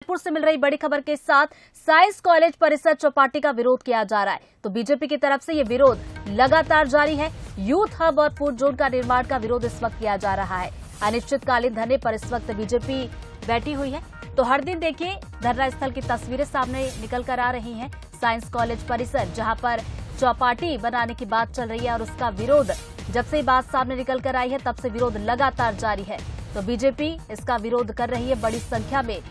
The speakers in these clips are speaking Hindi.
जयपुर से मिल रही बड़ी खबर के साथ साइंस कॉलेज परिसर चौपाटी का विरोध किया जा रहा है। तो बीजेपी की तरफ से ये विरोध लगातार जारी है। यूथ हब और फूड जोन का निर्माण का विरोध इस वक्त किया जा रहा है। अनिश्चितकालीन धरने पर इस वक्त बीजेपी बैठी हुई है। तो हर दिन देखिए धरना स्थल की तस्वीरें सामने निकल कर आ रही हैं। साइंस कॉलेज परिसर जहां पर चौपाटी बनाने की बात चल रही है और उसका विरोध जब से बात सामने निकल कर आई है तब से विरोध लगातार जारी है। तो बीजेपी इसका विरोध कर रही है। बड़ी संख्या में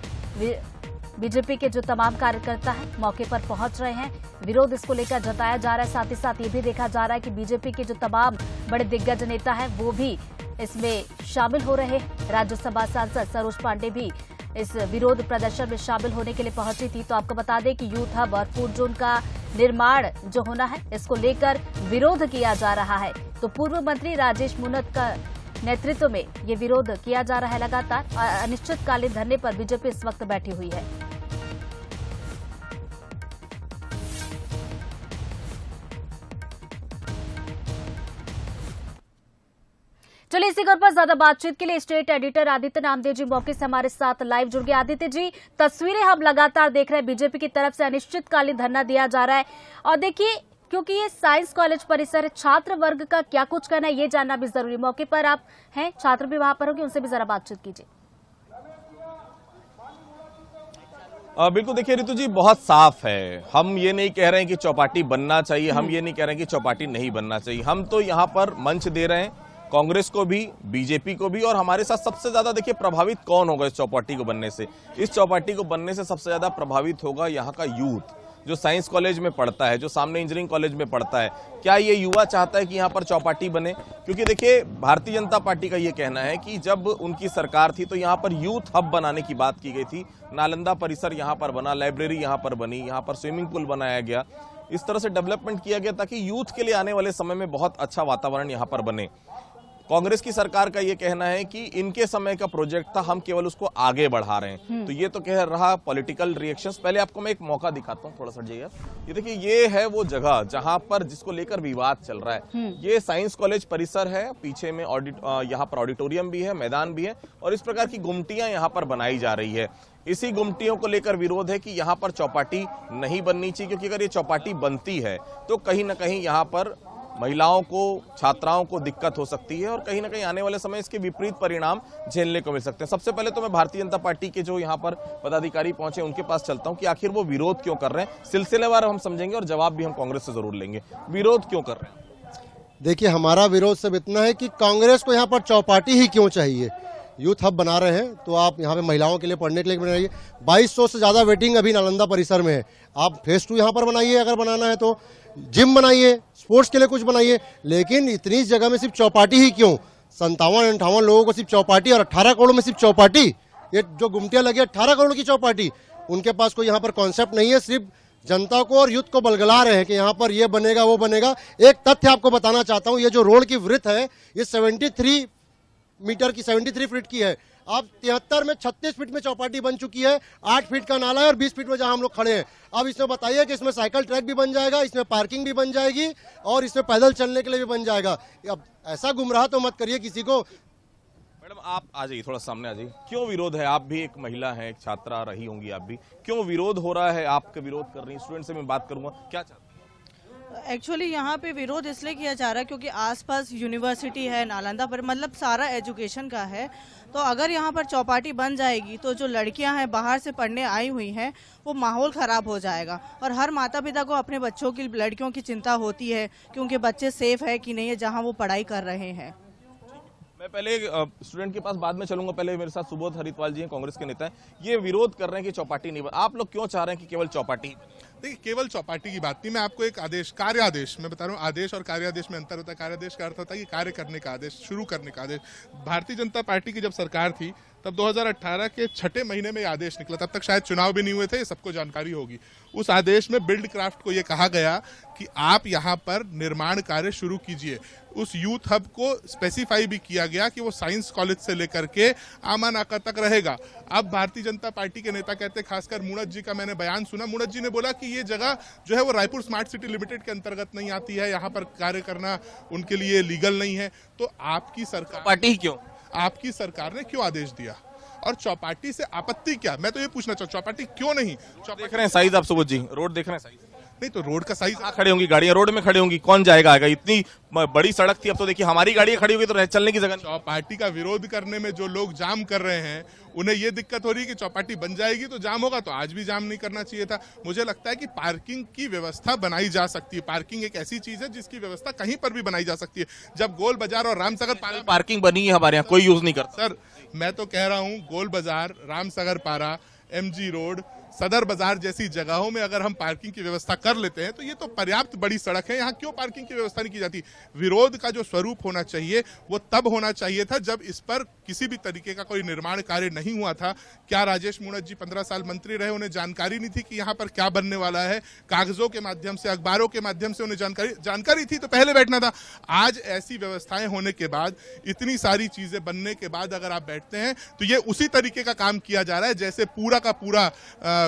बीजेपी के जो तमाम कार्यकर्ता हैं मौके पर पहुंच रहे हैं। विरोध इसको लेकर जताया जा रहा है। साथ ही साथ ये भी देखा जा रहा है कि बीजेपी के जो तमाम बड़े दिग्गज नेता हैं वो भी इसमें शामिल हो रहे हैं। राज्यसभा सांसद सरोज पांडे भी इस विरोध प्रदर्शन में शामिल होने के लिए पहुंची थी। तो आपको बता दें कि यूथ हब और फूड जोन का निर्माण जो होना है इसको लेकर विरोध किया जा रहा है। तो पूर्व मंत्री राजेश मूणत का नेतृत्व में ये विरोध किया जा रहा है। लगातार अनिश्चितकालीन धरने पर बीजेपी इस वक्त बैठी हुई है। चलिए इसी खबर पर ज्यादा बातचीत के लिए स्टेट एडिटर आदित्य नामदेव जी मौके से हमारे साथ लाइव जुड़ गए। आदित्य जी, तस्वीरें हम लगातार देख रहे हैं। बीजेपी की तरफ से अनिश्चितकालीन धरना दिया जा रहा है और देखिए क्योंकि ये साइंस कॉलेज परिसर है, छात्र वर्ग का क्या कुछ कहना है ये जानना भी जरूरी। मौके पर आप हैं, छात्र भी वहां पर होंगे, उनसे भी जरा बातचीत कीजिए। बिल्कुल, देखिए ऋतु जी, बहुत साफ है। हम ये नहीं कह रहे हैं कि चौपाटी बनना चाहिए, हम ये नहीं कह रहे हैं कि चौपाटी नहीं बनना चाहिए। हम तो यहाँ पर मंच दे रहे हैं कांग्रेस को भी, बीजेपी को भी। और हमारे साथ सबसे ज्यादा देखिए प्रभावित कौन होगा इस चौपाटी को बनने से? इस चौपाटी को बनने से सबसे ज्यादा प्रभावित होगा यहाँ का यूथ जो साइंस कॉलेज में पढ़ता है, जो सामने इंजीनियरिंग कॉलेज में पढ़ता है। क्या ये युवा चाहता है कि यहाँ पर चौपाटी बने? क्योंकि देखिए भारतीय जनता पार्टी का ये कहना है कि जब उनकी सरकार थी तो यहाँ पर यूथ हब बनाने की बात की गई थी। नालंदा परिसर यहाँ पर बना, लाइब्रेरी यहाँ पर बनी, यहाँ पर स्विमिंग पूल बनाया गया। इस तरह से डेवलपमेंट किया गया ताकि यूथ के लिए आने वाले समय में बहुत अच्छा वातावरण यहाँ पर बने। कांग्रेस की सरकार का यह कहना है कि इनके समय का प्रोजेक्ट था, हम केवल उसको आगे बढ़ा रहे हैं। तो ये तो कह रहा पॉलिटिकल रिएक्शंस। पहले आपको मैं एक मौका दिखाता हूँ, थोड़ा सा जाइए। ये देखिए, ये है वो जगह जहां पर जिसको लेकर विवाद चल रहा है। ये साइंस कॉलेज परिसर है, पीछे में यहाँ पर ऑडिटोरियम भी है, मैदान भी है और इस प्रकार की गुमटियां यहाँ पर बनाई जा रही है। इसी गुमटियों को लेकर विरोध है कि यहाँ पर चौपाटी नहीं बननी चाहिए, क्योंकि अगर ये चौपाटी बनती है तो कहीं ना कहीं यहाँ पर महिलाओं को, छात्राओं को दिक्कत हो सकती है और कहीं ना कहीं आने वाले समय इसके विपरीत परिणाम झेलने को मिल सकते हैं। सबसे पहले तो मैं भारतीय जनता पार्टी के जो यहाँ पर पदाधिकारी पहुंचे उनके पास चलता हूं कि आखिर वो विरोध क्यों कर रहे हैं। सिलसिलेवार हम समझेंगे और जवाब भी हम कांग्रेस से जरूर लेंगे। विरोध क्यों कर रहे हैं? देखिए, हमारा विरोध सिर्फ इतना है कि कांग्रेस को यहाँ पर चौपाटी ही क्यों चाहिए। यूथ हब बना रहे हैं तो आप यहाँ पे महिलाओं के लिए, पढ़ने के लिए बनाइए। 2200 से ज्यादा वेटिंग अभी नालंदा परिसर में है। आप फेज 2 यहाँ पर बनाइए, अगर बनाना है तो जिम बनाइए, स्पोर्ट्स के लिए कुछ बनाइए। लेकिन इतनी जगह में सिर्फ चौपाटी ही क्यों? 57-58 लोगों को सिर्फ चौपाटी और 18 करोड़ में सिर्फ चौपाटी। ये जो गुमटियां लगी 18 करोड़ की चौपाटी। उनके पास कोई यहाँ पर कॉन्सेप्ट नहीं है, सिर्फ जनता को और यूथ को बलगला रहे हैं कि यहाँ पर ये बनेगा वो बनेगा। एक तथ्य आपको बताना चाहता हूँ, ये जो रोड की वृत्त है ये 73 मीटर की, 73 फीट की है। अब 73 में 36 फीट में चौपाटी बन चुकी है। 8 फीट का नाला है और 20 फीट में जहां हम लोग खड़े हैं। अब इसमें बताइए कि इसमें साइकिल ट्रैक भी बन जाएगा, इसमें पार्किंग भी बन जाएगी और इसमें पैदल चलने के लिए भी बन जाएगा। अब ऐसा गुमराह तो मत करिए किसी को। मैडम, आप आ जाइए, थोड़ा सामने आ जाइए। क्यों विरोध है? आप भी एक महिला हैं, एक छात्रा रही होंगी आप भी। क्यों विरोध हो रहा है? आपके विरोध कर रही हैं, स्टूडेंट से मैं बात करूंगा, क्या चाहते हैं? एक्चुअली यहाँ पे विरोध इसलिए किया जा रहा है क्योंकि आसपास यूनिवर्सिटी है नालंदा पर, मतलब सारा एजुकेशन का है। तो अगर यहाँ पर चौपाटी बन जाएगी तो जो लड़कियाँ हैं बाहर से पढ़ने आई हुई हैं वो माहौल ख़राब हो जाएगा। और हर माता पिता को अपने बच्चों की, लड़कियों की चिंता होती है कि उनके बच्चे सेफ है कि नहीं है जहाँ वो पढ़ाई कर रहे हैं। मैं पहले स्टूडेंट के पास बाद में चलूंगा। पहले मेरे साथ सुबोध हरिद्वाल जी हैं, कांग्रेस के नेता हैं। ये विरोध कर रहे हैं कि चौपाटी नहीं बन। आप लोग क्यों चाह रहे हैं कि केवल चौपाटी? देखिए, केवल चौपाटी की बात नहीं, मैं आपको एक आदेश, कार्यादेश, मैं बता रहा हूँ, आदेश और कार्यादेश में अंतर होता है। कार्यादेश का अर्थ होता है कि कार्य करने का आदेश, शुरू करने का आदेश। भारतीय जनता पार्टी की जब सरकार थी तब 2018 के 6ठे महीने में ये आदेश निकला। तब तक शायद चुनाव भी नहीं हुए थे, ये सबको जानकारी होगी। उस आदेश में बिल्ड क्राफ्ट को ये कहा गया कि आप यहाँ पर निर्माण कार्य शुरू कीजिए। उस यूथ हब को स्पेसिफाई भी किया गया कि वो साइंस कॉलेज से लेकर के आमा नाका तक रहेगा। अब भारतीय जनता पार्टी के नेता कहते, खासकर मूणत जी का मैंने बयान सुना, मूणत जी ने बोला कि ये जगह जो है वो रायपुर स्मार्ट सिटी लिमिटेड के अंतर्गत नहीं आती है, यहाँ पर कार्य करना उनके लिए लीगल नहीं है। तो आपकी सरकार, पार्टी क्यों? आपकी सरकार ने क्यों आदेश दिया? और चौपाटी से आपत्ति क्या? मैं तो ये पूछना चाहूँ चौपाटी क्यों नहीं? देख रहे हैं साइज आप सुबोध जी, रोड देख रहे हैं साइज नहीं तो रोड का साइज कहाँ खड़ी होंगी गाड़ियां, रोड में खड़ी होंगी, कौन जाएगा आएगा? इतनी बड़ी सड़क थी, अब तो देखिए हमारी गाड़ियां खड़ी होगी तो चलने की जगह नहीं। चौपाटी का विरोध करने में जो लोग जाम कर रहे हैं उन्हें ये दिक्कत हो रही है कि चौपाटी बन जाएगी तो जाम होगा, तो आज भी जाम नहीं करना चाहिए था। मुझे लगता है कि पार्किंग की व्यवस्था बनाई जा सकती है। पार्किंग एक ऐसी चीज है जिसकी व्यवस्था कहीं पर भी बनाई जा सकती है। जब गोल बाजार और रामसागर पार्किंग बनी है हमारे यहाँ, कोई यूज नहीं करता। सर मैं तो कह रहा हूँ गोल बाजार, रामसागर पारा, MG रोड, सदर बाजार जैसी जगहों में अगर हम पार्किंग की व्यवस्था कर लेते हैं तो ये तो पर्याप्त बड़ी सड़क है, यहाँ क्यों पार्किंग की व्यवस्था नहीं की जाती? विरोध का जो स्वरूप होना चाहिए वो तब होना चाहिए था जब इस पर किसी भी तरीके का कोई निर्माण कार्य नहीं हुआ था। क्या राजेश मूणत जी 15 साल मंत्री रहे, उन्हें जानकारी नहीं थी कि यहाँ पर क्या बनने वाला है? कागजों के माध्यम से, अखबारों के माध्यम से उन्हें जानकारी थी तो पहले बैठना था। आज ऐसी व्यवस्थाएं होने के बाद, इतनी सारी चीजें बनने के बाद अगर आप बैठते हैं तो ये उसी तरीके का काम किया जा रहा है जैसे पूरा का पूरा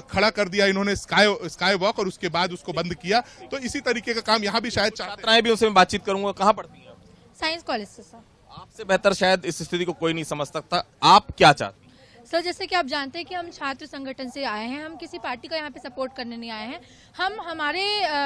खड़ा कर दिया इन्होंने स्काई वॉक और उसके बाद उसको बंद किया। तो इसी तरीके का काम यहाँ भी शायद छात्राएं भी उनसे मैं बातचीत करूंगा। कहाँ पढ़ती हैं? साइंस कॉलेज से सर। आपसे बेहतर शायद इस स्थिति को कोई नहीं समझ सकता। आप क्या चाहते हैं? सर जैसे कि आप जानते हैं कि हम छात्र संगठन से आए हैं, हम किसी पार्टी का यहाँ पे सपोर्ट करने नहीं आए हैं। हम हमारे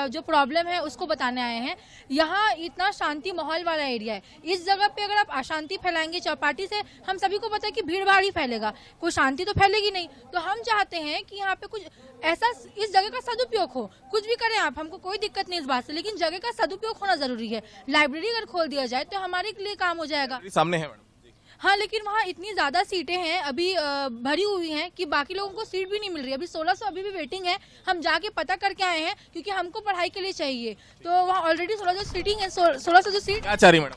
जो प्रॉब्लम है उसको बताने आए हैं। यहाँ इतना शांति माहौल वाला एरिया है, इस जगह पे अगर आप अशांति फैलाएंगे चौपाटी से, हम सभी को पता है कि भीड़ भाड़ ही फैलेगा, कोई शांति तो फैलेगी नहीं। तो हम चाहते हैं कि यहाँ पे कुछ ऐसा, इस जगह का सदुपयोग हो। कुछ भी करें आप, हमको कोई दिक्कत नहीं इस बात से, लेकिन जगह का सदुपयोग होना जरूरी है। लाइब्रेरी अगर खोल दिया जाए तो हमारे लिए काम हो जाएगा। सामने है मैडम। हाँ, लेकिन वहाँ इतनी ज्यादा सीटें हैं अभी भरी हुई हैं कि बाकी लोगों को सीट भी नहीं मिल रही। अभी 1600 अभी भी वेटिंग है। हम जाके पता करके आए हैं क्योंकि हमको पढ़ाई के लिए चाहिए, तो वहाँ ऑलरेडी 1600 सीटिंग है। 1600 जो सीट। क्या चाह रही मैडम?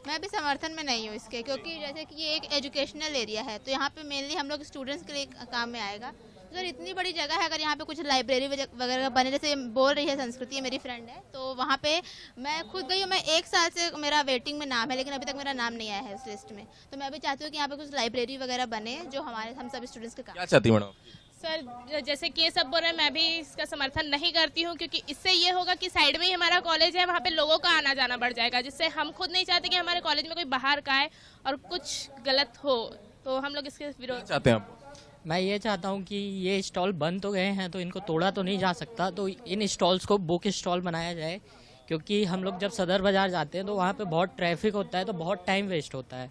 मैं भी समर्थन में नहीं हूँ इसके, क्योंकि जैसे कि ये एक एजुकेशनल एरिया है तो यहाँ पे मेनली हम लोग स्टूडेंट्स के लिए काम में आएगा। अगर इतनी बड़ी जगह है, अगर यहाँ पे कुछ लाइब्रेरी वगैरह बने, जैसे बोल रही है संस्कृति है मेरी फ्रेंड है, तो वहाँ पे मैं खुद गई हूँ। मैं 1 साल से मेरा वेटिंग में नाम है, लेकिन अभी तक मेरा नाम नहीं आया है उस लिस्ट में। तो मैं भी चाहती हूँ कि यहाँ पे कुछ लाइब्रेरी वगैरह बने जो हम सब स्टूडेंट्स के काम। क्या चाहती मैडम? सर जैसे कि ये सब बोल रहे हैं, मैं भी इसका समर्थन नहीं करती हूँ, क्योंकि इससे ये होगा कि साइड में ही हमारा कॉलेज है, वहाँ पे लोगों का आना जाना बढ़ जाएगा, जिससे हम खुद नहीं चाहते कि हमारे कॉलेज में कोई बाहर का आए और कुछ गलत हो, तो हम लोग इसके विरोध चाहते हैं आप? मैं ये चाहता हूँ कि ये स्टॉल बंद तो गए हैं तो इनको तोड़ा तो नहीं जा सकता, तो इन स्टॉल्स को बुक स्टॉल बनाया जाए, क्योंकि हम लोग जब सदर बाजार जाते हैं तो वहाँ पे बहुत ट्रैफिक होता है, तो बहुत टाइम वेस्ट होता है।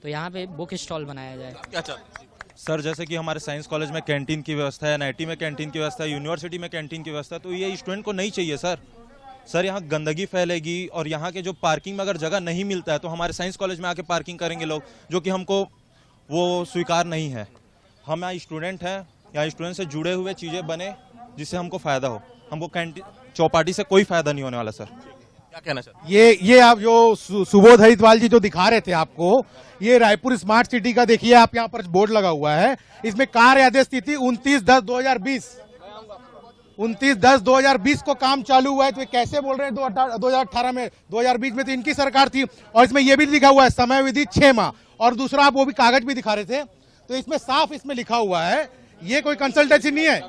तो यहाँ पे बुक स्टॉल बनाया जाए। क्या चाहते हैं? सर जैसे कि हमारे साइंस कॉलेज में कैंटीन की व्यवस्था है, NIT में कैंटीन की व्यवस्था है, यूनिवर्सिटी में कैंटीन की व्यवस्था है, तो ये स्टूडेंट को नहीं चाहिए सर यहाँ गंदगी फैलेगी और यहाँ के जो पार्किंग में अगर जगह नहीं मिलता है तो हमारे साइंस कॉलेज में आके पार्किंग करेंगे लोग, जो कि हमको वो स्वीकार नहीं है। हम यहाँ स्टूडेंट हैं, यहाँ स्टूडेंट से जुड़े हुए चीज़ें बने जिससे हमको फ़ायदा हो। हमको कैंटीन चौपाटी से कोई फ़ायदा नहीं होने वाला सर। क्या कहना चाहते हैं? ये आप जो सुबोध हरिद्वाल जी जो दिखा रहे थे आपको, ये रायपुर स्मार्ट सिटी का देखिए आप, यहाँ पर बोर्ड लगा हुआ है, इसमें कार्य आदेश तिथि 29/10/2020 29/10/2020 को काम चालू हुआ है। तो ये कैसे बोल रहे हैं 2018 में, 2020 में तो इनकी सरकार थी। और इसमें ये भी लिखा हुआ है समय विधि 6 माह, और दूसरा आप वो भी कागज भी दिखा रहे थे, तो इसमें साफ इसमें लिखा हुआ है, ये कोई कंसल्टेंसी नहीं है,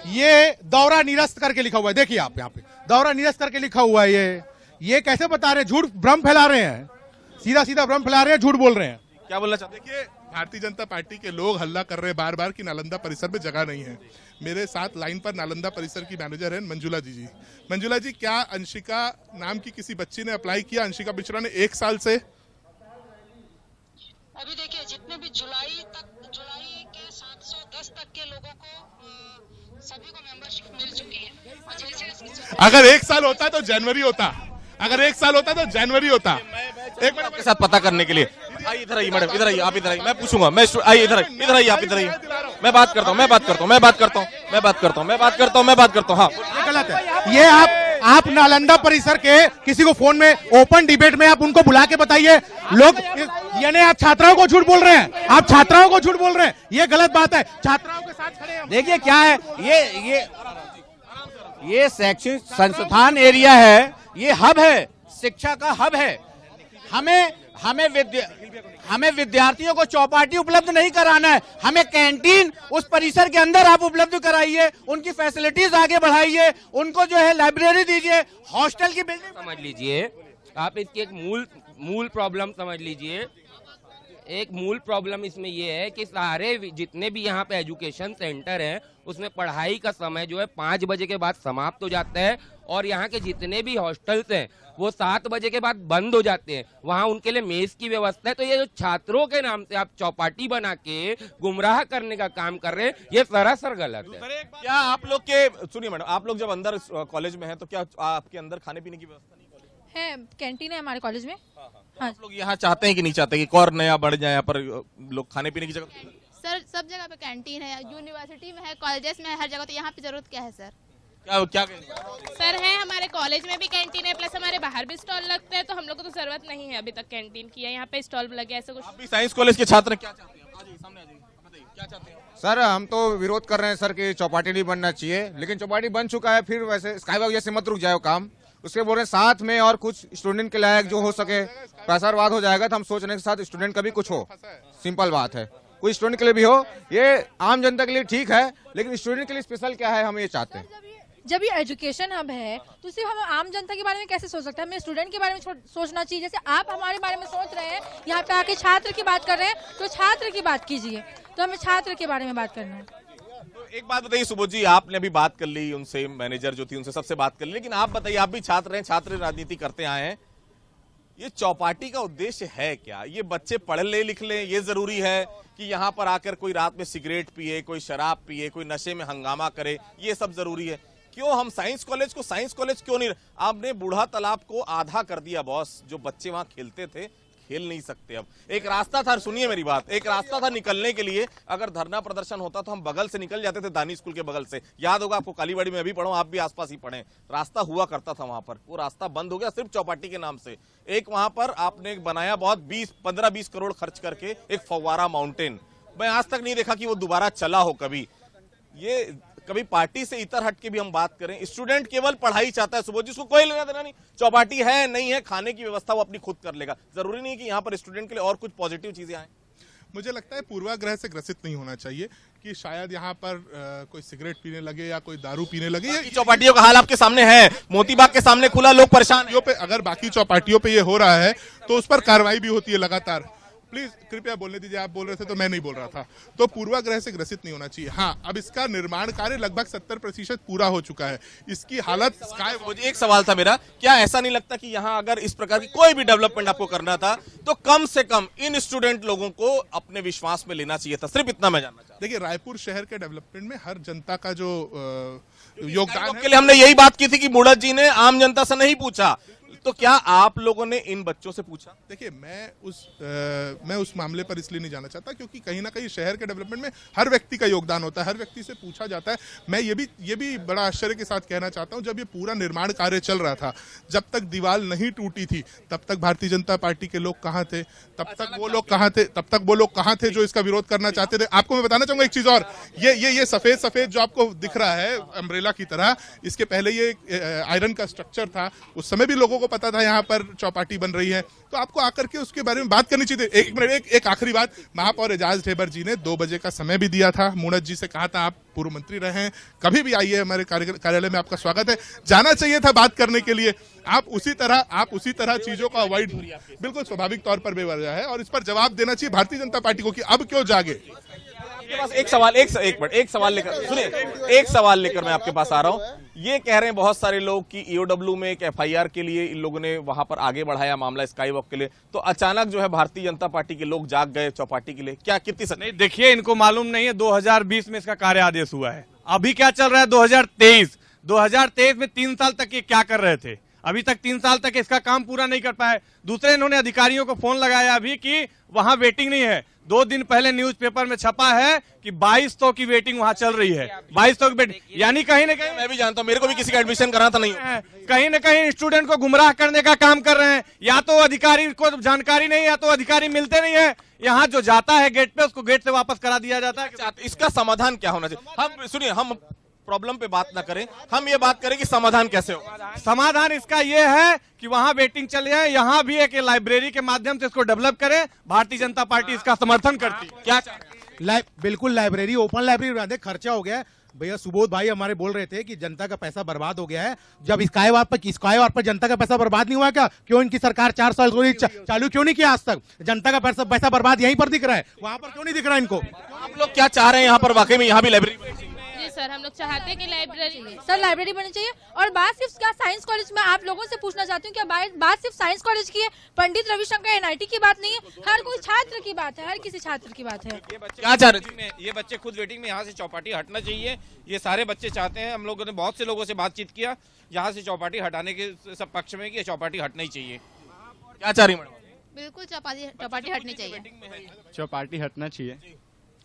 ये दौरा निरस्त करके लिखा हुआ है। देखिए आप यहाँ पे दौरा निरस्त करके लिखा हुआ है। ये कैसे बता रहे हैं? झूठ, भ्रम फैला रहे हैं, सीधा भ्रम फैला रहे हैं, झूठ बोल रहे हैं। क्या बोलना चाहते हैं? देखिए भारतीय जनता पार्टी के लोग हल्ला कर रहे हैं बार बार कि नालंदा परिसर में जगह नहीं है। मेरे साथ लाइन पर नालंदा परिसर की मैनेजर है मंजुला जी। मंजुला जी, क्या अंशिका नाम की किसी बच्ची ने अप्लाई किया? अंशिका बिचरा ने 1 साल से। अभी देखिए जितने भी जुलाई के 710 तक के लोगों को सभी को मेंबरशिप मिल चुकी है। और जैसे अगर 1 साल होता तो जनवरी होता, अगर 1 साल होता तो जनवरी होता। एक मिनट आपके साथ पता करने के लिए आइए, इधर आइए मैडम, इधर आइए आप, इधर आइए, मैं पूछूंगा, मैं आइए इधर आइए आप, इधर आइए, मैं बात करता हूँ। हाँ, ये गलत है। ये आप नालंदा परिसर के किसी को फोन में ओपन डिबेट में आप उनको बुला के बताइए। लोग यानी आप छात्राओं को झूठ बोल रहे हैं, आप छात्राओं को झूठ बोल रहे हैं, ये गलत बात है। छात्राओं के साथ खड़े हैं। देखिए क्या है, ये शैक्षणिक संस्थान एरिया है, ये हब है, शिक्षा का हब है। हमें विद्यार्थियों को चौपाटी उपलब्ध नहीं कराना है, हमें कैंटीन उस परिसर के अंदर आप उपलब्ध कराइए, उनकी फैसिलिटीज आगे बढ़ाइए, उनको जो है लाइब्रेरी दीजिए, हॉस्टल की बिल्डिंग समझ लीजिए आप, इसकी एक मूल प्रॉब्लम समझ लीजिए। एक मूल प्रॉब्लम इसमें ये है कि सारे जितने भी यहाँ पे एजुकेशन सेंटर हैं उसमें पढ़ाई का समय जो है 5 बजे के बाद समाप्त हो जाता है और यहाँ के जितने भी हॉस्टल्स हैं वो 7 बजे के बाद बंद हो जाते हैं। वहाँ उनके लिए मेस की व्यवस्था है। तो ये जो छात्रों के नाम से आप चौपाटी बना के गुमराह करने का काम कर रहे हैं, ये सरासर गलत है। क्या आप लोग के, सुनिए मैडम, आप लोग जब अंदर कॉलेज में हैं तो क्या आपके अंदर खाने पीने की व्यवस्था नहीं है? कैंटीन है हमारे कॉलेज में। हाँ। आप लोग यहाँ चाहते हैं कि नहीं चाहते कि और नया बढ़ जाए, यहाँ पर लोग खाने पीने की जगह? सर सब जगह पे कैंटीन है, यूनिवर्सिटी में है, कॉलेजेस में है, हर जगह। तो यहाँ पे जरूरत क्या है सर? क्या सर है, हमारे कॉलेज में भी कैंटीन है, प्लस हमारे बाहर भी स्टॉल लगते हैं। तो हम लोग को तो जरूरत नहीं है अभी तक कैंटीन की, यहाँ पे स्टॉल लगे ऐसा कुछ। आप भी साइंस कॉलेज के छात्र क्या चाहते हैं? आ जाइए, सामने आ जाइए, बताइए क्या चाहते हैं? सर हम तो विरोध कर रहे हैं सर कि चौपाटी नहीं बनना चाहिए, लेकिन चौपाटी बन चुका है, फिर वैसे स्काईवॉक जैसे मत रुक जाए काम। उसके बोल रहे साथ में और कुछ स्टूडेंट के लायक जो हो सके, पैसावाद हो जाएगा तो हम सोच रहे हैं कि साथ स्टूडेंट का भी कुछ हो। सिंपल बात है, कोई स्टूडेंट के लिए भी हो, ये आम जनता के लिए ठीक है, लेकिन स्टूडेंट के लिए स्पेशल क्या है, हम ये चाहते हैं। जब ये एजुकेशन हब है तो सिर्फ हम आम जनता के बारे में कैसे सोच सकते हैं? हमें स्टूडेंट के बारे में सोचना चाहिए। जैसे आप हमारे बारे में सोच रहे हैं, यहाँ पे आके छात्र की बात कर रहे हैं, तो छात्र की बात कीजिए। तो हमें छात्र के बारे में बात करना है। तो एक बात बताइए सुबोध जी, आपने अभी बात कर ली उनसे, मैनेजर जो थी उनसे सबसे बात कर ली, लेकिन आप बताइए, आप भी छात्र हैं, छात्र राजनीति करते आए हैं, ये चौपाटी का उद्देश्य है क्या? ये बच्चे पढ़ ले लिख ले, ये जरूरी है कि यहाँ पर आकर कोई रात में सिगरेट पिए, कोई शराब पिए, कोई नशे में हंगामा करे, ये सब जरूरी है? क्यों हम साइंस कॉलेज को साइंस कॉलेज क्यों नहीं? आपने बूढ़ा तालाब को आधा कर दिया बॉस, जो बच्चे वहां खेलते थे खेल नहीं सकते। अब एक रास्ता था, सुनिए मेरी बात, एक रास्ता था निकलने के लिए। अगर धरना प्रदर्शन होता तो हम बगल से निकल जाते थे, दानी स्कूल के बगल से। याद होगा आपको, कालीबाड़ी में अभी पढ़ो, आप भी आसपास ही पढ़े, रास्ता हुआ करता था वहां पर। वो रास्ता बंद हो गया सिर्फ चौपाटी के नाम से। एक वहां पर आपने बनाया बहुत 15-20 करोड़ खर्च करके एक फव्वारा माउंटेन, मैं आज तक नहीं देखा कि वो दोबारा चला हो कभी। ये कभी पार्टी से इतर हट के भी हम बात करें, स्टूडेंट केवल पढ़ाई चाहता है सुबोध जी, उसको कोई लेना देना नहीं, चौपाटी है नहीं है, खाने की व्यवस्था वो अपनी खुद कर लेगा। जरूरी नहीं कि यहाँ पर स्टूडेंट के लिए और कुछ पॉजिटिव चीजें आए। मुझे लगता है पूर्वाग्रह से ग्रसित नहीं होना चाहिए कि शायद यहाँ पर कोई सिगरेट पीने लगे या कोई दारू पीने लगे। चौपाटियों का हाल आपके सामने है, मोतीबाग के सामने खुला, लोग परेशान पे। अगर बाकी चौपाटियों पे ये हो रहा है तो उस पर कार्रवाई भी होती है लगातार। प्लीज कृपया बोलने दीजिए, आप बोल रहे थे तो मैं नहीं बोल रहा था। तो पूर्वाग्रह से ग्रसित नहीं होना चाहिए। हाँ, अब इसका निर्माण कार्य लगभग 70% पूरा हो चुका है। इसकी हालत एक सवाल था मेरा, क्या ऐसा नहीं लगता कि यहाँ अगर इस प्रकार की कोई भी डेवलपमेंट आपको करना था तो कम से कम इन स्टूडेंट लोगों को अपने विश्वास में लेना चाहिए था? सिर्फ इतना मैं जानना चाहता हूं। देखिए, रायपुर शहर के डेवलपमेंट में हर जनता का जो योगदान है, के लिए हमने यही बात की थी कि बूढ़ा जी ने आम जनता से नहीं पूछा, तो क्या आप लोगों ने इन बच्चों से पूछा? देखिए, मैं उस मामले पर इसलिए नहीं जाना चाहता क्योंकि कहीं ना कहीं शहर के डेवलपमेंट में हर व्यक्ति का योगदान होता है, हर व्यक्ति से पूछा जाता है। मैं ये भी बड़ा आश्चर्य के साथ कहना चाहता हूं, जब ये पूरा निर्माण कार्य चल रहा था, जब तक दीवार नहीं टूटी थी, तब तक भारतीय जनता पार्टी के लोग कहां थे? तब तक वो लोग कहां थे जो इसका विरोध करना चाहते थे? आपको मैं बताना चाहूंगा एक चीज और, ये सफेद जो आपको दिख रहा है अम्ब्रेला की तरह, इसके पहले ये आयरन का स्ट्रक्चर था। उस समय भी लोगों को पता था यहाँ पर चौपाटी बन रही है, तो आपको आकर के उसके बारे में बात करनी चाहिए। एक आखिरी बात, महापौर एजाज ढेबर जी ने 2 बजे का समय भी दिया था, मूणत जी से कहा था आप पूर्व मंत्री रहे हैं, कभी भी आइए हमारे कार्यालय में, आपका स्वागत है। जाना चाहिए था बात करने के लिए। आप उसी तरह चीजों को अवॉइड, बिल्कुल स्वाभाविक तौर पर बेवजह है, और इस पर जवाब देना चाहिए भारतीय जनता पार्टी को कि अब क्यों जागे। आपके पास एक सवाल लेकर मैं आपके पास आ रहा हूं। ये कह रहे हैं बहुत सारे लोग कि ईओडब्ल्यू में एक एफआईआर के लिए इन लोगों ने वहां पर आगे बढ़ाया मामला स्काई वॉक के लिए, तो अचानक जो है भारतीय जनता पार्टी के लोग जाग गए चौपाटी के लिए, क्या कितनी सच? नहीं, देखिए, इनको मालूम नहीं है 2020 में इसका कार्य आदेश हुआ है। अभी क्या चल रहा है 2023 में 3 साल तक ये क्या कर रहे थे? अभी तक 3 साल तक इसका काम पूरा नहीं कर पाए। दूसरे, इन्होंने अधिकारियों को फोन लगाया अभी कि वहां वेटिंग नहीं है। 2 दिन पहले न्यूज़पेपर में छपा है कि 2200 की वेटिंग वहां चल रही है। 2200 की वेटिंग, यानी कहीं ना कहीं, मैं भी जानता हूं, मेरे को भी किसी का एडमिशन कराना था, नहीं कहीं ना कहीं स्टूडेंट को गुमराह करने का काम कर रहे हैं। या तो अधिकारी को जानकारी नहीं, या तो अधिकारी मिलते नहीं है। यहाँ जो जाता है गेट पे, उसको गेट से वापस करा दिया जाता है। इसका समाधान क्या होना चाहिए? हम सुनिए, हम प्रॉब्लम पे बात ना करें, हम ये बात करें कि समाधान कैसे होगा। समाधान इसका ये है कि वहां वेटिंग चल जाए, यहाँ भी एक लाइब्रेरी के माध्यम से इसको डेवलप करें। भारतीय जनता पार्टी इसका समर्थन करती। बिल्कुल लाइब्रेरी, ओपन लाइब्रेरी बना दे, खर्चा हो गया है। भैया सुबोध भाई हमारे बोल रहे थे कि जनता का पैसा बर्बाद हो गया है। जब स्काई पर जनता का पैसा बर्बाद नहीं हुआ क्या? क्यों इनकी सरकार 4 साल चालू क्यों नहीं किया आज तक? जनता का पैसा बर्बाद यहीं पर दिख रहा है, वहां पर क्यों नहीं दिख रहा है इनको? आप लोग क्या चाह रहे हैं यहाँ पर? वाकई में यहाँ भी लाइब्रेरी? जी सर, हम लोग चाहते हैं कि लाइब्रेरी सर लाइब्रेरी बननी चाहिए। और बात सिर्फ क्या साइंस कॉलेज में, आप लोगों से पूछना चाहती हूँ, क्या बात सिर्फ साइंस कॉलेज की है? पंडित रविशंकर एनआईटी की बात नहीं है, हर कोई छात्र की बात है, हर किसी छात्र की बात है। क्या चाह रहे थे? ये बच्चे खुद वेटिंग में, यहाँ से चौपाटी हटना चाहिए, ये सारे बच्चे चाहते हैं। हम लोगों ने बहुत से लोगों से बातचीत किया, यहाँ से चौपाटी हटाने के सब पक्ष में कि ये चौपाटी हटना ही चाहिए। क्या चाह रही मैडम? बिल्कुल चौपाटी हटनी चाहिए। चौपाटी हटना चाहिए,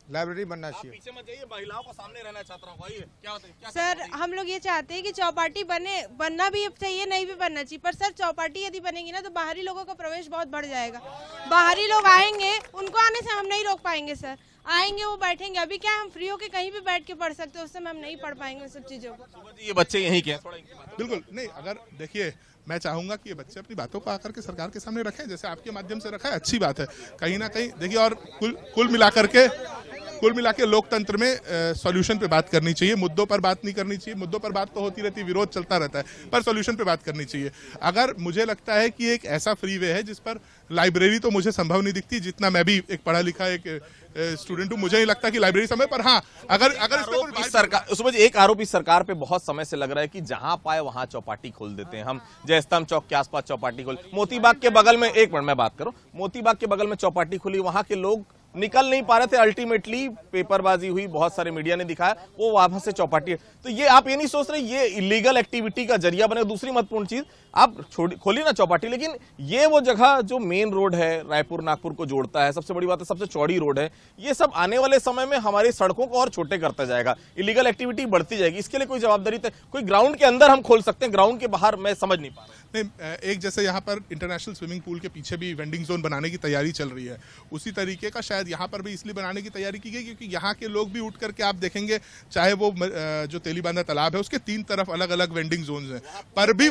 लाइब्रेरी बनना चाहिए। पीछे मत जाइए, महिलाओं को सामने रहना छात्राओं को। आइए, क्या होता है? सर हम लोग ये चाहते हैं कि चौपाटी बनना भी चाहिए, नहीं भी बनना चाहिए, पर सर चौपाटी यदि बनेगी ना तो बाहरी लोगों का प्रवेश बहुत बढ़ जाएगा। बाहरी लोग आएंगे, उनको आने से हम नहीं रोक पाएंगे सर। आएंगे वो बैठेंगे, अभी क्या हम फ्री होके कहीं भी बैठ के पढ़ सकते हैं, उस समय हम नहीं पढ़ पाएंगे सब चीजों को। ये बच्चे यहीं के हैं, थोड़ा बिल्कुल नहीं। अगर देखिए, मैं चाहूंगा कि ये बच्चे अपनी बातों को आकर के सरकार के सामने रखें, जैसे आपके माध्यम से रखा है, अच्छी बात है। कहीं ना कहीं देखिए, और कुल मिला के लोकतंत्र में सॉल्यूशन पे बात करनी चाहिए, मुद्दों पर बात नहीं करनी चाहिए। मुद्दों पर बात तो होती रहती है, विरोध चलता रहता है, पर सॉल्यूशन पे बात करनी चाहिए। अगर मुझे लगता है कि एक ऐसा फ्री वे है जिस पर लाइब्रेरी तो मुझे संभव नहीं दिखती, जितना मैं भी एक पढ़ा लिखा एक स्टूडेंट हूँ, मुझे नहीं लगता कि लाइब्रेरी समय पर। हाँ, अगर सरकार, उसमें एक आरोप इस सरकार पे बहुत समय से लग रहा है कि जहां पाए वहां चौपाटी खोल देते हैं। हम जयस्तंभ चौक के आसपास चौपाटी खोल, मोतीबाग के बगल में, एक मिनट मैं बात करूं, मोतीबाग के बगल में चौपाटी खुली, वहां के लोग निकल नहीं पा रहे थे, अल्टीमेटली पेपरबाजी हुई, बहुत सारे मीडिया ने दिखाया, वो वहां से चौपाटी। तो ये आप ये नहीं सोच रहे ये इलीगल एक्टिविटी का जरिया बने? दूसरी महत्वपूर्ण चीज, आप खोली ना चौपाटी, लेकिन ये वो जगह जो मेन रोड है, रायपुर नागपुर को जोड़ता है, सबसे बड़ी बात है सबसे चौड़ी रोड है, ये सब आने वाले समय में हमारी सड़कों को और छोटे करता जाएगा, इलीगल एक्टिविटी बढ़ती जाएगी। इसके लिए कोई जवाबदारी कोई ग्राउंड के अंदर हम खोल सकते हैं, ग्राउंड के बाहर मैं समझ नहीं पा रहा। नहीं, एक जैसे यहाँ पर इंटरनेशनल स्विमिंग पूल के पीछे भी वेंडिंग जोन बनाने की तैयारी चल रही है, उसी तरीके का शायद यहाँ पर भी इसलिए बनाने की तैयारी की गई क्योंकि यहाँ के लोग भी उठ करके आप देखेंगे, चाहे वो जो तेलीबांधा तालाब है उसके 3 तरफ अलग अलग वेंडिंग जोन हैं, पर भी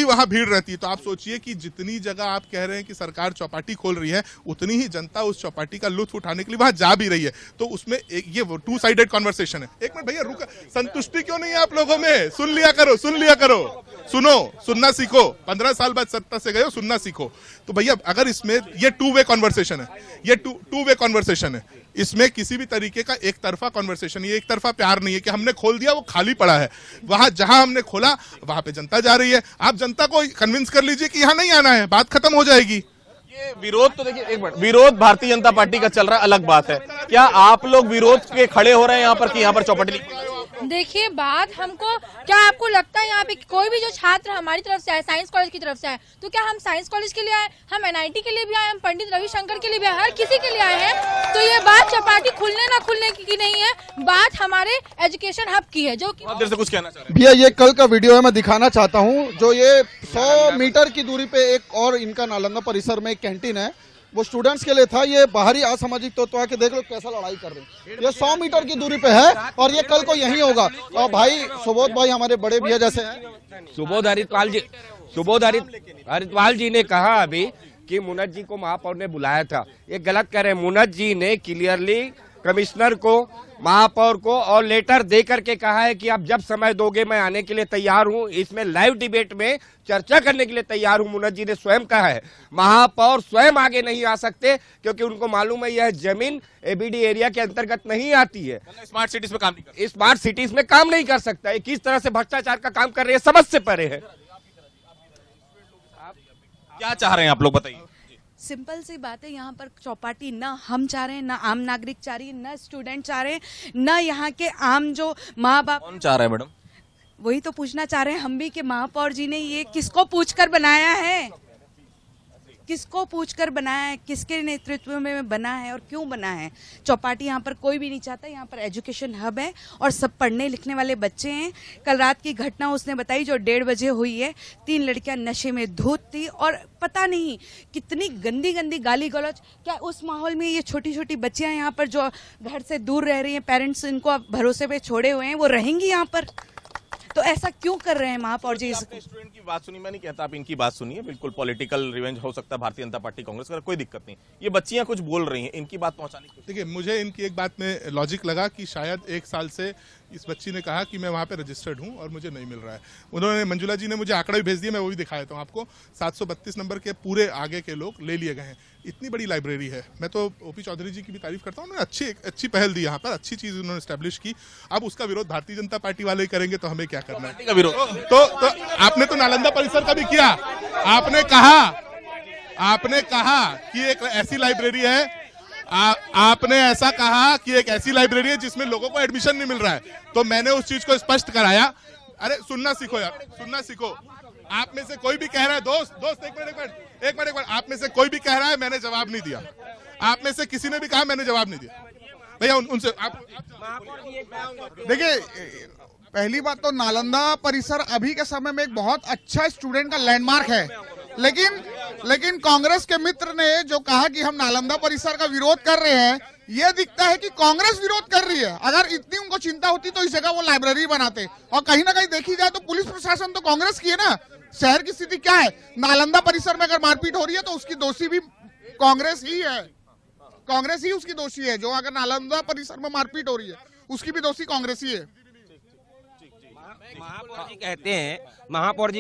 वहाँ भीड़ रहती है। तो आप सोचिए कि जितनी जगह आप कह रहे हैं कि सरकार चौपाटी खोल रही है, उतनी ही जनता उस चौपाटी का लुत्फ उठाने के लिए वहां जा भी रही है। तो उसमें ये 2 साइडेड कॉन्वर्सेशन है। एक मिनट भैया रुक, संतुष्टि क्यों नहीं है आप लोगों में? सुन लिया करो, सुनना सीखो। 15 साल बाद सत्ता से गए हो, सुनना सीखो। तो भैया अगर इसमें ये 2 वे कॉन्वर्सेशन है, ये टू वे कॉन्वर्सेशन है, इसमें किसी भी तरीके का एक तरफा कॉन्वर्सेशन, ये एक तरफा प्यार नहीं है कि हमने खोल दिया वो खाली पड़ा है। वहां जहां हमने खोला वहां पे जनता जा रही है। आप जनता को कन्विंस कर लीजिए कि यहाँ नहीं आना है, बात खत्म हो जाएगी। ये विरोध तो देखिए, एक मिनट, विरोध भारतीय जनता पार्टी का चल रहा है, अलग बात है। क्या आप लोग विरोध के खड़े हो रहे हैं यहाँ पर कि यहाँ पर चौपाटी? देखिए बात हमको, क्या आपको लगता है यहाँ पे कोई भी जो छात्र हमारी तरफ से आए, साइंस कॉलेज की तरफ से आए, तो क्या हम साइंस कॉलेज के लिए आए, हम एनआईटी के लिए भी आए, हम पंडित रविशंकर के लिए भी आए, हर किसी के लिए आए हैं। तो ये बात चौपाटी खुलने ना खुलने की नहीं है, बात हमारे एजुकेशन हब की है, जो कि देर से कुछ कहना चाह रहे हैं। भैया ये कल का वीडियो है, मैं दिखाना चाहता हूँ। जो ये 100 मीटर की दूरी पे एक और इनका नालंदा परिसर में एक कैंटीन है, वो स्टूडेंट्स के लिए था। ये बाहरी असामाजिक तत्व आके देख लो कैसा लड़ाई कर रहे हैं। ये 100 मीटर की दूरी पे है और ये कल को यहीं होगा। और भाई सुबोध भाई हमारे बड़े भैया जैसे हैं, सुबोध हरिद्वाल जी ने कहा अभी कि मुनत जी को महापौर ने बुलाया था, ये गलत कह रहे हैं। मुनत जी ने क्लियरली कमिश्नर को, महापौर को और लेटर दे करके कहा है कि आप जब समय दोगे मैं आने के लिए तैयार हूं, इसमें लाइव डिबेट में चर्चा करने के लिए तैयार हूं। मुनत जी ने स्वयं कहा है। महापौर स्वयं आगे नहीं आ सकते क्योंकि उनको मालूम है यह जमीन एबीडी एरिया के अंतर्गत नहीं आती है। स्मार्ट सिटीज में काम नहीं कर, स्मार्ट सिटीज में काम नहीं कर सकता है। किस तरह से भ्रष्टाचार का काम कर रहे हैं, समझ से परे है। क्या चाह रहे हैं आप लोग, बताइए। सिंपल सी बात है, यहाँ पर चौपाटी ना हम चाह रहे हैं, ना आम नागरिक चाह रही है, ना स्टूडेंट चाह रहे हैं, ना यहाँ के आम जो माँ बाप। कौन चाह रहा है मैडम? वही तो पूछना चाह रहे हैं हम भी कि महापौर जी ने ये किसको पूछकर बनाया है, किसको पूछकर बनाया है, किसके नेतृत्व में बना है और क्यों बना है। चौपाटी यहाँ पर कोई भी नहीं चाहता। यहाँ पर एजुकेशन हब है और सब पढ़ने लिखने वाले बच्चे हैं। कल रात की घटना उसने बताई जो 1:30 बजे हुई है। 3 लड़कियां नशे में धुत थी और पता नहीं कितनी गंदी गंदी गाली गलौज। क्या उस माहौल में ये छोटी छोटी बच्चियां यहाँ पर जो घर से दूर रह रही हैं, पेरेंट्स इनको भरोसे पे छोड़े हुए हैं, वो रहेंगी यहाँ पर? तो ऐसा क्यों कर रहे हैं महापौर जी? स्टूडेंट की बात सुनी, मैं नहीं कहता आप इनकी बात सुनिए, बिल्कुल पॉलिटिकल रिवेंज हो सकता है भारतीय जनता पार्टी कांग्रेस का, कोई दिक्कत नहीं। ये बच्चियां कुछ बोल रही हैं, इनकी बात पहुंचाने की। देखिए मुझे इनकी एक बात में लॉजिक लगा कि शायद 1 साल से इस बच्ची ने कहा कि मैं वहाँ पे रजिस्टर्ड हूँ और मुझे नहीं मिल रहा है। उन्होंने, मंजुला जी ने मुझे आंकड़ा भी भेज दिया, मैं वो भी दिखा देता हूँ आपको। 732 नंबर के पूरे आगे के लोग ले लिए गए हैं। इतनी बड़ी लाइब्रेरी है। मैं तो ओपी चौधरी जी की भी तारीफ करता हूँ, उन्होंने अच्छी पहल दी, यहाँ पर अच्छी चीज उन्होंने स्टैब्लिश की। अब उसका विरोध भारतीय जनता पार्टी वाले ही करेंगे तो हमें क्या करना है? तो आपने तो नालंदा परिसर का भी किया। आपने कहा कि एक ऐसी लाइब्रेरी है, आपने ऐसा कहा कि एक ऐसी लाइब्रेरी है जिसमें लोगों को एडमिशन नहीं मिल रहा है, तो मैंने उस चीज को स्पष्ट कराया। अरे सुनना सीखो यार, सुनना सीखो। आप में से कोई भी कह रहा है, दोस्त एक मिनट, आप में से कोई भी कह रहा है मैंने जवाब नहीं दिया। आप में से किसी ने भी कहा मैंने जवाब नहीं दिया। भैया उनसे आप देखिए, पहली बात तो नालंदा परिसर अभी के समय में एक बहुत अच्छा स्टूडेंट का लैंडमार्क है, लेकिन कांग्रेस के मित्र ने जो कहा कि हम नालंदा परिसर का विरोध कर रहे हैं, ये दिखता है कि कांग्रेस विरोध कर रही है। अगर इतनी उनको चिंता होती तो इस जगह वो लाइब्रेरी बनाते। और कहीं ना कहीं देखी जाए तो पुलिस प्रशासन तो कांग्रेस की है ना। शहर की स्थिति क्या है? नालंदा परिसर में अगर मारपीट हो रही है तो उसकी दोषी भी कांग्रेस ही है, कांग्रेस ही उसकी दोषी है। जो अगर नालंदा परिसर में मारपीट हो रही है उसकी भी दोषी कांग्रेस ही है। महापौर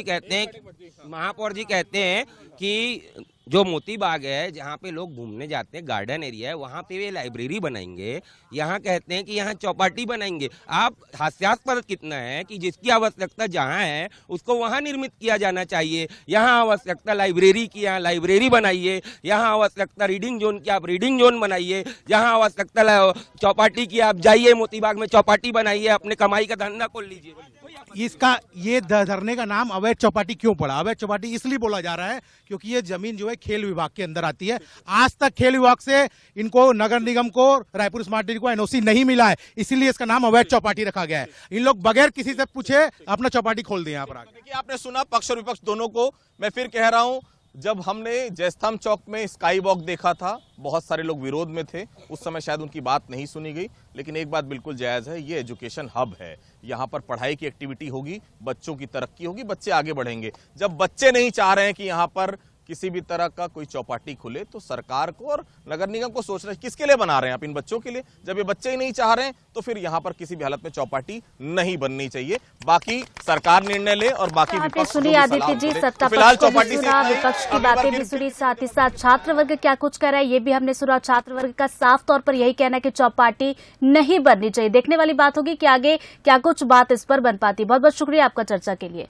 जी कहते हैं कि जो मोती बाग है जहाँ पे लोग घूमने जाते हैं, गार्डन एरिया है, वहाँ पे वे लाइब्रेरी बनाएंगे। यहाँ कहते हैं कि यहाँ चौपाटी बनाएंगे। आप हास्यास्पद कितना है कि जिसकी आवश्यकता जहाँ है उसको वहाँ निर्मित किया जाना चाहिए। यहाँ आवश्यकता लाइब्रेरी की, यहाँ लाइब्रेरी बनाइए। यहाँ आवश्यकता रीडिंग जोन की, आप रीडिंग जोन बनाइए। जहाँ आवश्यकता चौपाटी की, आप जाइए मोती बाग में चौपाटी बनाइए, अपने कमाई का धंधा खोल लीजिए। इसका ये धरने का नाम अवैध चौपाटी क्यों पड़ा? अवैध चौपाटी इसलिए बोला जा रहा है क्योंकि ये जमीन जो है खेल विभाग के अंदर आती है। आज तक खेल विभाग से इनको, नगर निगम को, रायपुर स्मार्ट सिटी को एनओसी नहीं मिला है, इसीलिए इसका नाम अवैध चौपाटी रखा गया है। इन लोग बगैर किसी से पूछे अपना चौपाटी खोल दिए यहाँ पर आके। देखिए, आपने सुना पक्ष और विपक्ष दोनों को। मैं फिर कह रहा हूं, जब हमने जयस्तंभ चौक में स्काई वॉक देखा था, बहुत सारे लोग विरोध में थे। उस समय शायद उनकी बात नहीं सुनी गई, लेकिन एक बात बिल्कुल जायज है, ये एजुकेशन हब है। यहाँ पर पढ़ाई की एक्टिविटी होगी, बच्चों की तरक्की होगी, बच्चे आगे बढ़ेंगे। जब बच्चे नहीं चाह रहे हैं कि यहाँ पर किसी भी तरह का कोई चौपाटी खुले, तो सरकार को और नगर निगम को सोचना है किसके लिए बना रहे हैं आप, इन बच्चों के लिए। जब ये बच्चे ही नहीं चाह रहे हैं तो फिर यहाँ पर किसी भी हालत में चौपाटी नहीं बननी चाहिए। बाकी सरकार निर्णय ले और बाकी विपक्ष सुनी आदित्य जी, सत्ता पक्ष को भी सुना, विपक्ष की बातें भी सुनी, साथ ही साथ छात्र वर्ग क्या कुछ कर रहा है ये भी हमने सुना। छात्र वर्ग का साफ तौर पर यही कहना है कि चौपाटी नहीं बननी चाहिए। देखने वाली बात होगी कि आगे क्या कुछ बात इस पर बन पाती। बहुत बहुत शुक्रिया आपका चर्चा के लिए।